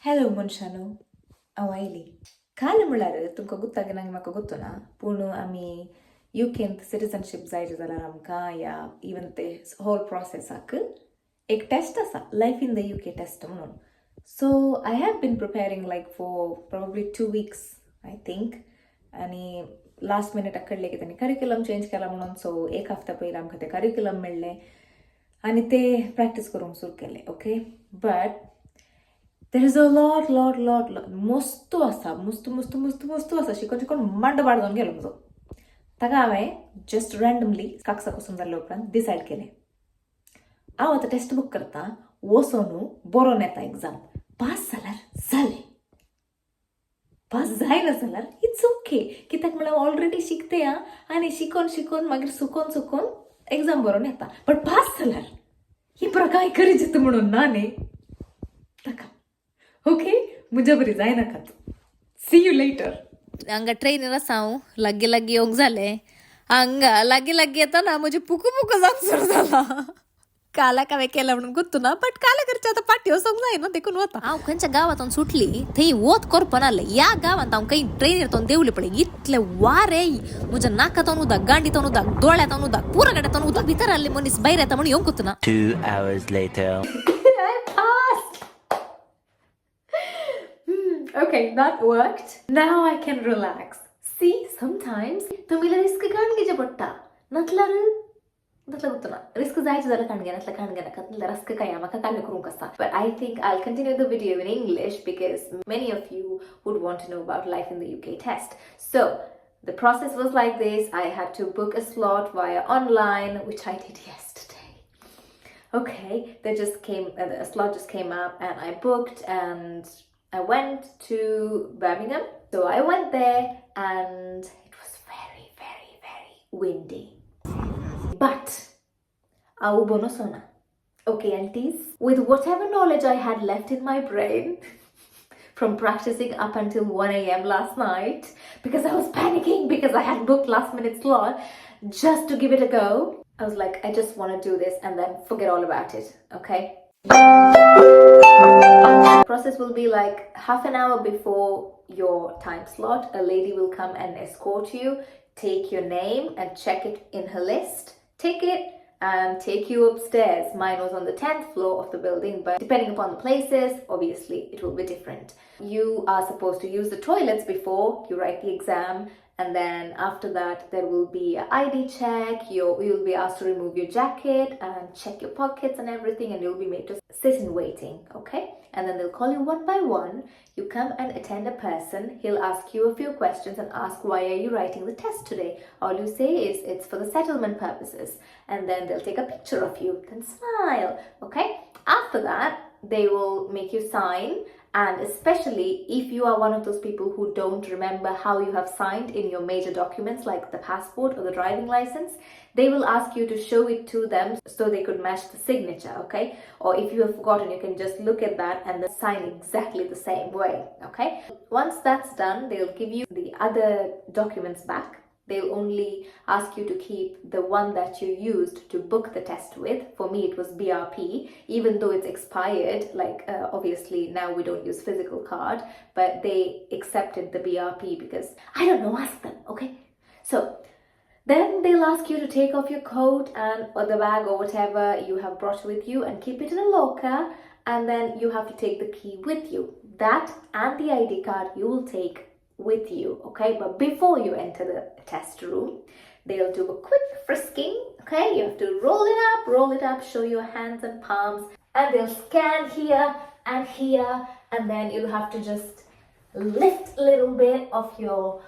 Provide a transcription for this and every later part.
Hello मनशानो अवायली काल म्हळ्यार तुमकां गुत्तागिनांक म्हाका गुत्तुना पूण आमी युकेंत सिटिझनशीप जायचे जाल्यार आमकां या इवन ते होल प्रोसेसाक एक टेस्ट आसा life in the UK test म्हणून. So I have been preparing like for probably 2 weeks I think. आनी लास्ट मिनिटाक कळ्ळें की तांणी करिक्युलम चेंज केला म्हणून. सो एक हफ्ता पयलीं आमकां तें करिक्युलम मेळ्ळें आनी ते प्रॅक्टीस करूंक सुरू केलें. Okay, but there is a lot मस्तू आसा, मस्तू आसा. शिकोन मांड बाड जावन गेलो म्हजो. ताका हांवें जस्ट रँडमली काकसा कोसून जाल्ले उपरांत डिसायड केलें हांव आतां टेक्स्ट बूक करतां, वचून बरोवन येता एग्जाम. पास जाल्यार जालें, पास जायना जाल्यार इट्स ओके. कित्याक म्हळ्यार ऑलरेडी शिकते आनी शिकोन मागीर चुकोन एग्जाम बरोवन येता. बट पास जाल्यार ही प्रकार खरी जित म्हणून ना न्ही. ताका ओके, मुझ्या बरी जायनाकात. सी यू लेटर. हांगा ट्रेनीर आसा हांव, लागीं येवंक जालें. हांगा लागीं येताना म्हजें पुकू जावंक सुरू जाला. कालाक हांवें केला म्हणून गुर्तुना, बट काला करचें आतां पाटी वचोंक जाय न्हू, देखून वता. हांव खंयच्या गांवांतून सुटली थंय वत करपा नासलें. ह्या गांवांत हांव खंय ट्रेनीर देवली पळय, इतलें वारें, म्हज्या नाकातून उदक, गांडीतून उदक, दोळ्यांतून उदक, पुरा गाड्यांतून उदक. भितर आसले मनीस भायर येता म्हणून येवंक गुर्तना. 2 hours later. Okay, that worked. Now I can relax. See, sometimes तुम्हीला रिस्क काढून घेचे पडटा. नसल्यार गुर्तुना. रिस्क जायचे जाल्यार काढून घेना नाका. रिस्क काय म्हाका काल करूंक आसा. But I think I'll continue the video in English because many of you would want to know about life in the UK test. So, the process was like this. I had to book a slot via online, which I did yesterday. Okay, a slot just came up and I booked and I went to Birmingham. So I went there and it was very windy. But awu bonosona. Okay, aunties, with whatever knowledge I had left in my brain from practicing up until 1 a.m. last night, because I was panicking because I had booked last minute slot just to give it a go. I was like, I just want to do this and then forget all about it. Okay. The process will be like half an hour before your time slot, a lady will come and escort you, take your name and check it in her list, take it and take you upstairs. Mine was on the 10th floor of the building, but depending upon the places, obviously it will be different. You are supposed to use the toilets before you write the exam. And then after that, there will be an ID check. You'll be asked to remove your jacket and check your pockets and everything. And you'll be made to sit in waiting, okay? And then they'll call you one by one. You come and attend a person. He'll ask you a few questions and ask, why are you writing the test today? All you say is, it's for the settlement purposes. And then they'll take a picture of you. Then smile, okay? After that, they will make you sign. And especially if you are one of those people who don't remember how you have signed in your major documents like the passport or the driving license, they will ask you to show it to them so they could match the signature, okay? Or if you have forgotten, you can just look at that and then sign exactly the same way, okay? Once that's done, they'll give you the other documents back. They'll only ask you to keep the one that you used to book the test with. For me, it was BRP, even though it's expired. Like, obviously, now we don't use physical card, but they accepted the BRP because, I don't know, ask them, okay? So, then they'll ask you to take off your coat or the bag or whatever you have brought with you and keep it in a locker. And then you have to take the key with you. That and the ID card you will take with you, okay? But before you enter the test room, they'll do a quick frisking, okay? You have to roll it up, show your hands and palms, and they'll scan here, and then you'll have to just lift a little bit of your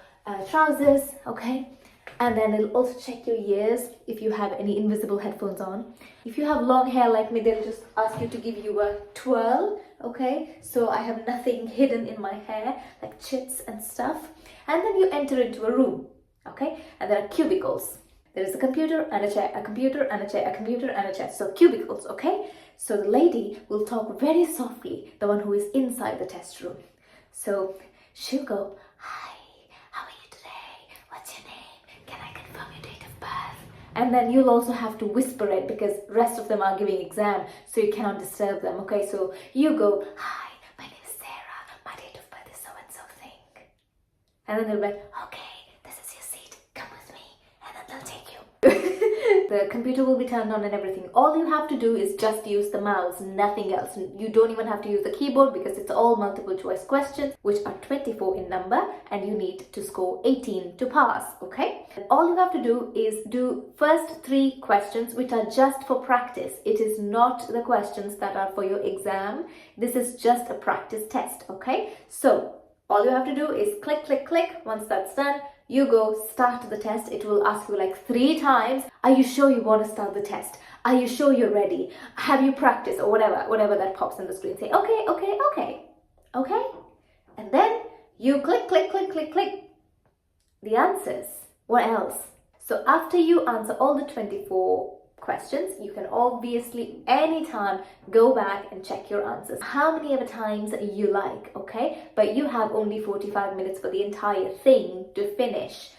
trousers, okay? And then they'll also check your ears if you have any invisible headphones on. If you have long hair like me, they'll just ask you to give you a twirl, okay? So I have nothing hidden in my hair, like chits and stuff. And then you enter into a room, okay? And there are cubicles. There is a computer and a chair, a computer and a chair, a computer and a chair. So cubicles, okay? So the lady will talk very softly, the one who is inside the test room. So she'll go, hi, how are you today? What's your name? Can I confirm your date of birth? And then you'll also have to whisper it because rest of them are giving exam, so you cannot disturb them, okay? So you go, hi, my name is Sarah. And then they'll be like, okay, this is your seat, come with me, and then they'll take you. The computer will be turned on and everything. All you have to do is just use the mouse, nothing else. You don't even have to use the keyboard because it's all multiple choice questions, which are 24 in number, and you need to score 18 to pass, okay? And all you have to do is do first 3 questions, which are just for practice. It is not the questions that are for your exam. This is just a practice test, okay? So all you have to do is click, click, click. Once that's done, you go start the test. It will ask you like 3 times. Are you sure you want to start the test? Are you sure you're ready? Have you practiced? Or whatever that pops on the screen. Say, okay, okay, okay, okay. And then you click, click, click, click, click. The answers. What else? So after you answer all the 24 questions, you can obviously anytime go back and check your answers how many ever times you like, okay? But you have only 45 minutes for the entire thing to finish.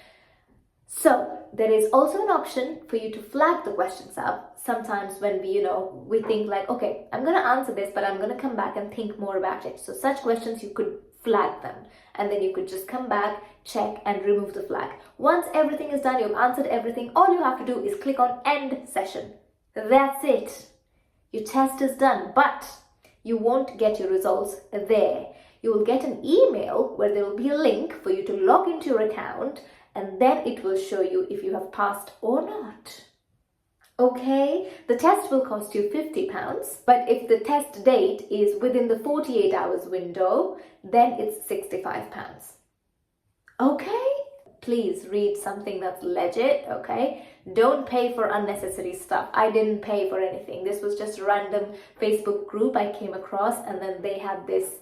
So there is also an option for you to flag the questions up. Sometimes when we think like, okay, I'm going to answer this, but I'm going to come back and think more about it. So such questions, you could flag them, and then you could just come back, check, and remove the flag. Once everything is done, you've answered everything, all you have to do is click on end session. That's it. Your test is done, but you won't get your results there. You will get an email where there will be a link for you to log into your account, and then it will show you if you have passed or not. Okay, the test will cost you £50, but if the test date is within the 48 hours window, then it's £65. Okay? Please read something that's legit, okay? Don't pay for unnecessary stuff. I didn't pay for anything. This was just a random Facebook group I came across, and then they had this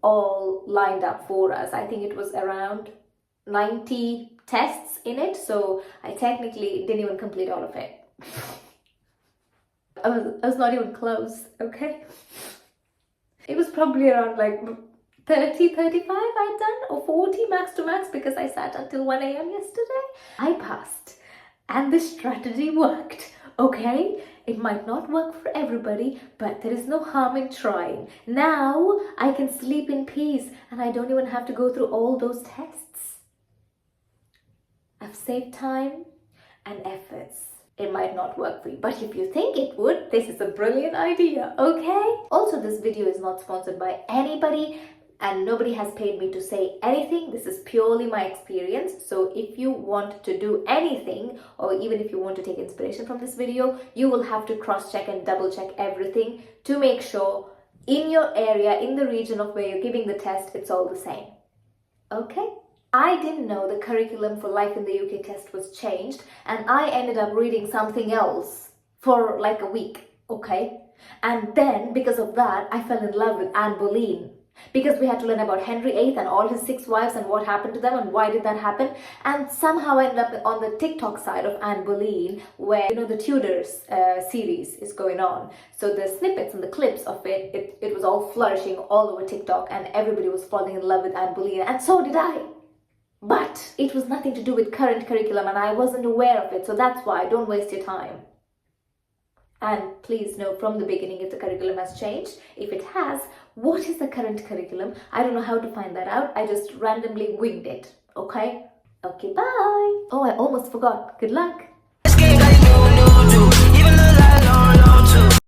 all lined up for us. I think it was around 90 tests in it, so I technically didn't even complete all of it. I was not even close, okay? It was probably around like 30, 35 I'd done, or 40 max to max, because I sat until 1 a.m. yesterday. I passed, and this strategy worked, okay? It might not work for everybody, but there is no harm in trying. Now I can sleep in peace, and I don't even have to go through all those tests. I've saved time and efforts. It might not work for you, but if you think it would, this is a brilliant idea, okay? Also, this video is not sponsored by anybody, and nobody has paid me to say anything. This is purely my experience. So if you want to do anything, or even if you want to take inspiration from this video, you will have to cross-check and double-check everything to make sure in your area, in the region of where you're giving the test, it's all the same. Okay? I didn't know the curriculum for Life in the UK test was changed, and I ended up reading something else for like a week, okay? And then, because of that, I fell in love with Anne Boleyn. Because we had to learn about Henry VIII and all his 6 wives and what happened to them and why did that happen. And somehow I ended up on the TikTok side of Anne Boleyn, where, the Tudors series is going on. So the snippets and the clips of it was all flourishing all over TikTok, and everybody was falling in love with Anne Boleyn, and so did I. But it was nothing to do with current curriculum, and I wasn't aware of it, so that's why. Don't waste your time. And please know from the beginning if the curriculum has changed. If it has, what is the current curriculum? I don't know how to find that out. I just randomly winged it, okay? Okay, bye! Oh, I almost forgot. Good luck!